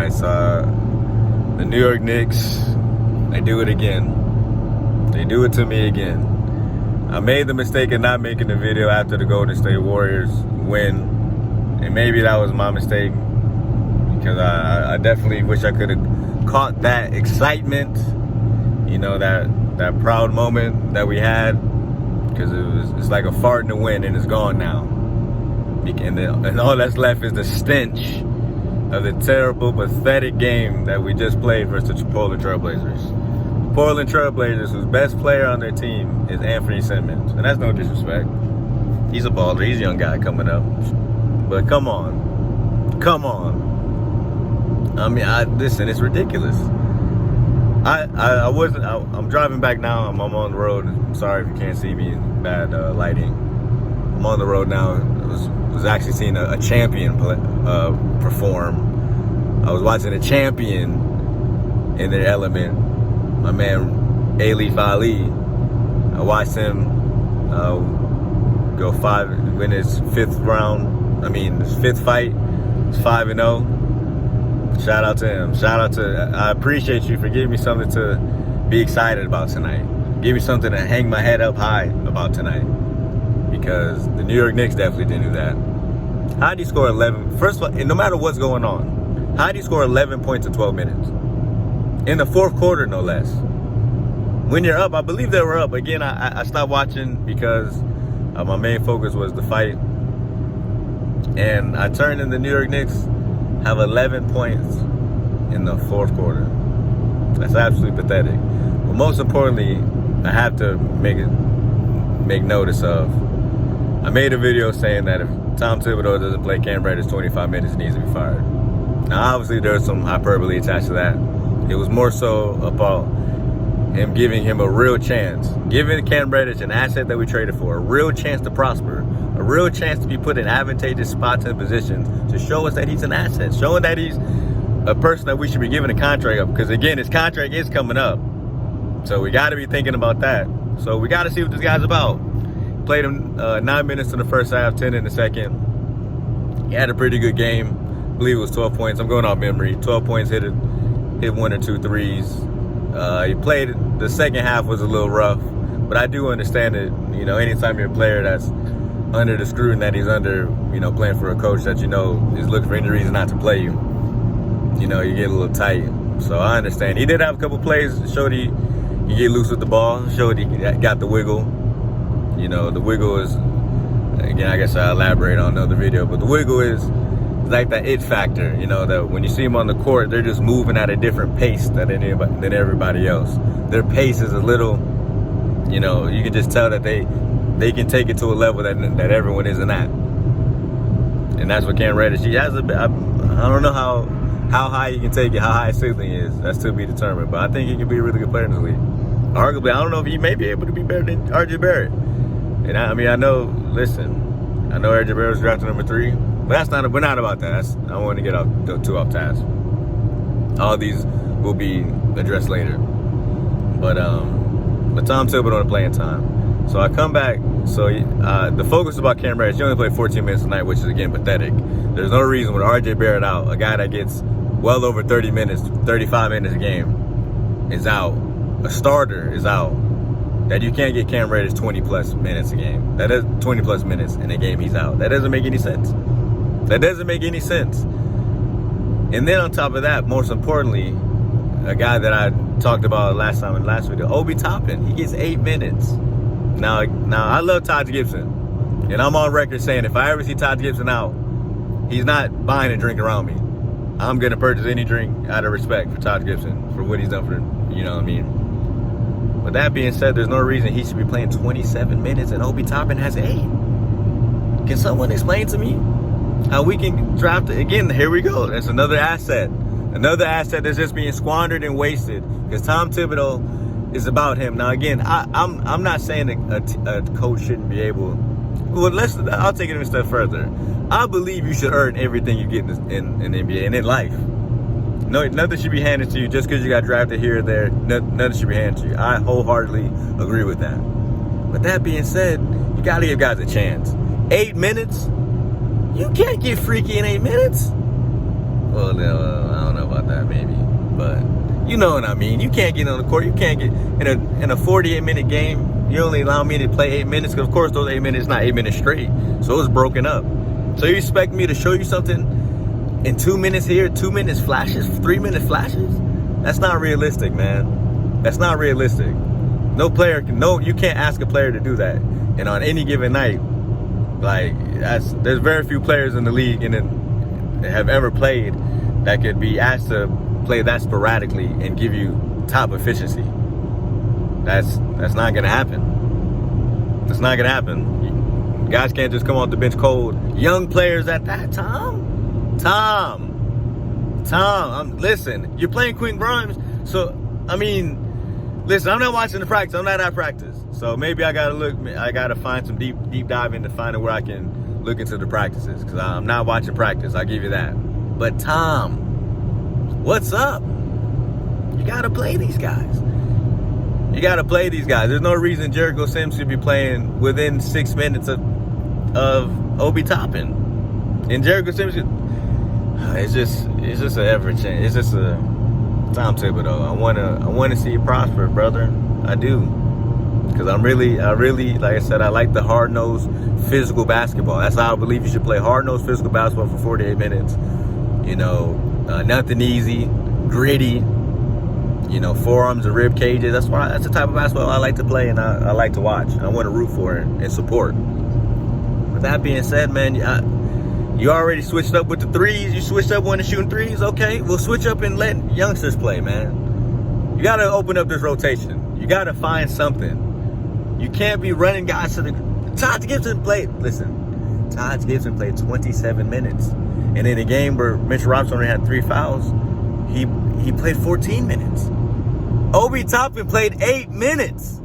nice. The New York Knicks, they do it again. They do it to me again. I made the mistake of not making the video after the Golden State Warriors win, and maybe that was my mistake because I definitely wish I could have caught that excitement, you know, that proud moment that we had, because it's like a fart in the wind and it's gone now. And all that's left is the stench of the terrible, pathetic game that we just played versus the Portland Trailblazers. Portland Trailblazers, whose best player on their team is Anthony Simmons. And that's no disrespect. He's a baller. He's a young guy coming up. But come on. Come on. I mean, listen, it's ridiculous. I'm driving back now. I'm on the road. I'm sorry if you can't see me in bad lighting. I'm on the road now. I was actually seeing a champion perform. I was watching a champion in their element. My man Alif Ali. I watched him win his fifth fight. It's 5-0. Shout out to him. I appreciate you for giving me something to be excited about tonight. Give me something to hang my head up high about tonight. Because the New York Knicks definitely didn't do that. How do you score 11? First of all, no matter what's going on, how do you score 11 points in 12 minutes? In the fourth quarter, no less. When you're up, I believe they were up. Again, I stopped watching because my main focus was the fight. And I turned in the New York Knicks have 11 points in the fourth quarter. That's absolutely pathetic. But most importantly, I have to make notice of, I made a video saying that if Tom Thibodeau doesn't play Cam Reddish 25 minutes, he needs to be fired. Now, obviously, there's some hyperbole attached to that. It was more so about him giving him a real chance, giving Cam Reddish an asset that we traded for, a real chance to prosper, a real chance to be put in advantageous spots and positions to show us that he's an asset, showing that he's a person that we should be giving a contract of. Because again, his contract is coming up. So we got to be thinking about that. So we got to see what this guy's about. Played him 9 minutes in the first half, 10 in the second. He had a pretty good game. I believe it was 12 points. I'm going off memory. 12 points, hit 1 or 2 threes. He played, the second half was a little rough. But I do understand that, you know, anytime you're a player that's under the scrutiny that he's under, you know, playing for a coach that you know is looking for any reason not to play you, you know, you get a little tight. So I understand. He did have a couple plays, showed he get loose with the ball, showed he got the wiggle. You know, the wiggle is, again, I guess I elaborate on another video, but the wiggle is like that it factor, you know, that when you see them on the court, they're just moving at a different pace than everybody else. Their pace is a little, you know, you can just tell that they can take it to a level that everyone isn't at. And that's what Cam Reddish, he has I don't know how high he can take it, how high his ceiling is. That's to be determined. But I think he can be a really good player in this league. Arguably, I don't know if he may be able to be better than RJ Barrett. And I know RJ Barrett was drafted number 3. But we're not about that. I don't want to get too off task. All these will be addressed later. But Tom Thibodeau on the playing time. So I come back. So the focus about Cam Reddish, he only played 14 minutes tonight, which is, again, pathetic. There's no reason with RJ Barrett out, a guy that gets well over 30 minutes, 35 minutes a game, is out. A starter is out. That you can't get Cam Reddish 20-plus minutes a game. That is 20-plus minutes in a game he's out. That doesn't make any sense. That doesn't make any sense. And then on top of that, most importantly, a guy that I talked about last time in the last video, Obi Toppin, he gets 8 minutes. Now I love Todd Gibson. And I'm on record saying if I ever see Todd Gibson out, he's not buying a drink around me. I'm going to purchase any drink out of respect for Todd Gibson, for what he's done for, you know what I mean? With that being said, there's no reason he should be playing 27 minutes and Obi Toppin has 8. Can someone explain to me how we can draft it? Again, here we go. That's another asset. Another asset that's just being squandered and wasted because Tom Thibodeau is about him. Now, again, I'm not saying a coach shouldn't be able. Well, I'll take it a step further. I believe you should earn everything you get in the NBA and in life. No, nothing should be handed to you just because you got drafted here or there. Nothing should be handed to you. I wholeheartedly agree with that. But that being said, you got to give guys a chance. 8 minutes? You can't get freaky in 8 minutes. Well, no, I don't know about about that maybe, but you know what I mean. You can't get on the court. You can't get in a 48-minute game. You only allow me to play 8 minutes because, of course, those 8 minutes not 8 minutes straight, so it was broken up. So you expect me to show you something in 2 minutes here, 2 minutes flashes, 3 minute flashes? That's not realistic, man. That's not realistic. No player can. No, you can't ask a player to do that. And on any given night, like there's very few players in the league and have ever played that could be asked to play that sporadically and give you top efficiency. That's not gonna happen. That's not gonna happen. Guys can't just come off the bench cold. Young players at that, Tom. Listen, you're playing Quinn Grimes, so I mean, listen, I'm not watching the practice. I'm not at practice, so maybe I gotta find some deep dive into finding where I can look into the practices because I'm not watching practice. I'll give you that. But Tom, what's up? You gotta play these guys. You gotta play these guys. There's no reason Jericho Sims should be playing within 6 minutes of Obi Toppin. And Jericho Sims, it's just an ever change. It's just a Tom Thibodeau. I wanna see you prosper, brother. I do, because I really, like I said, I like the hard-nosed physical basketball. That's how I believe you should play hard-nosed physical basketball for 48 minutes. You know, nothing easy, gritty. You know, forearms and rib cages. That's the type of basketball I like to play and I like to watch. I want to root for it and support. With that being said, man, you already switched up with the threes. You switched up when to shooting threes. Okay, we'll switch up and let youngsters play, man. You got to open up this rotation. You got to find something. You can't be running guys to the... Taj Gibson played 27 minutes. And in a game where Mitchell Robinson only had 3 fouls, he played 14 minutes. Obi Toppin played 8 minutes.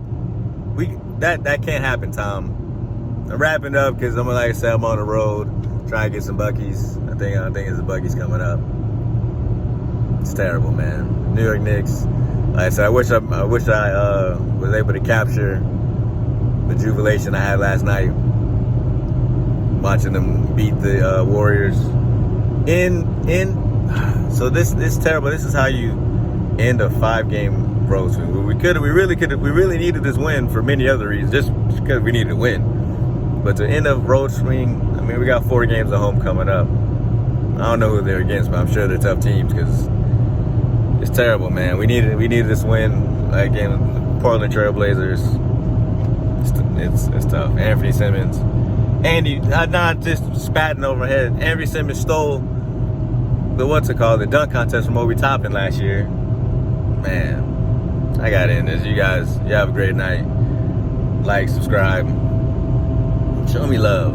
That can't happen, Tom. I'm wrapping up because like I said, I'm on the road trying to get some buckies. I think there's a buckies coming up. It's terrible, man. New York Knicks. Like I said, I wish I was able to capture the jubilation I had last night watching them beat the Warriors. So this is terrible. This is how you end a 5-game road swing. We really needed this win for many other reasons, just because we needed to win. But to end a road swing, I mean, we got 4 games at home coming up. I don't know who they're against, but I'm sure they're tough teams because it's terrible, man. We needed this win again. Portland Trailblazers. It's tough. Anthony Simmons. Andy, not just spatting over my head. Anthony Simmons stole the dunk contest from Obi Toppin last year. Man, I got in this. You guys, you have a great night. Like, subscribe. Show me love.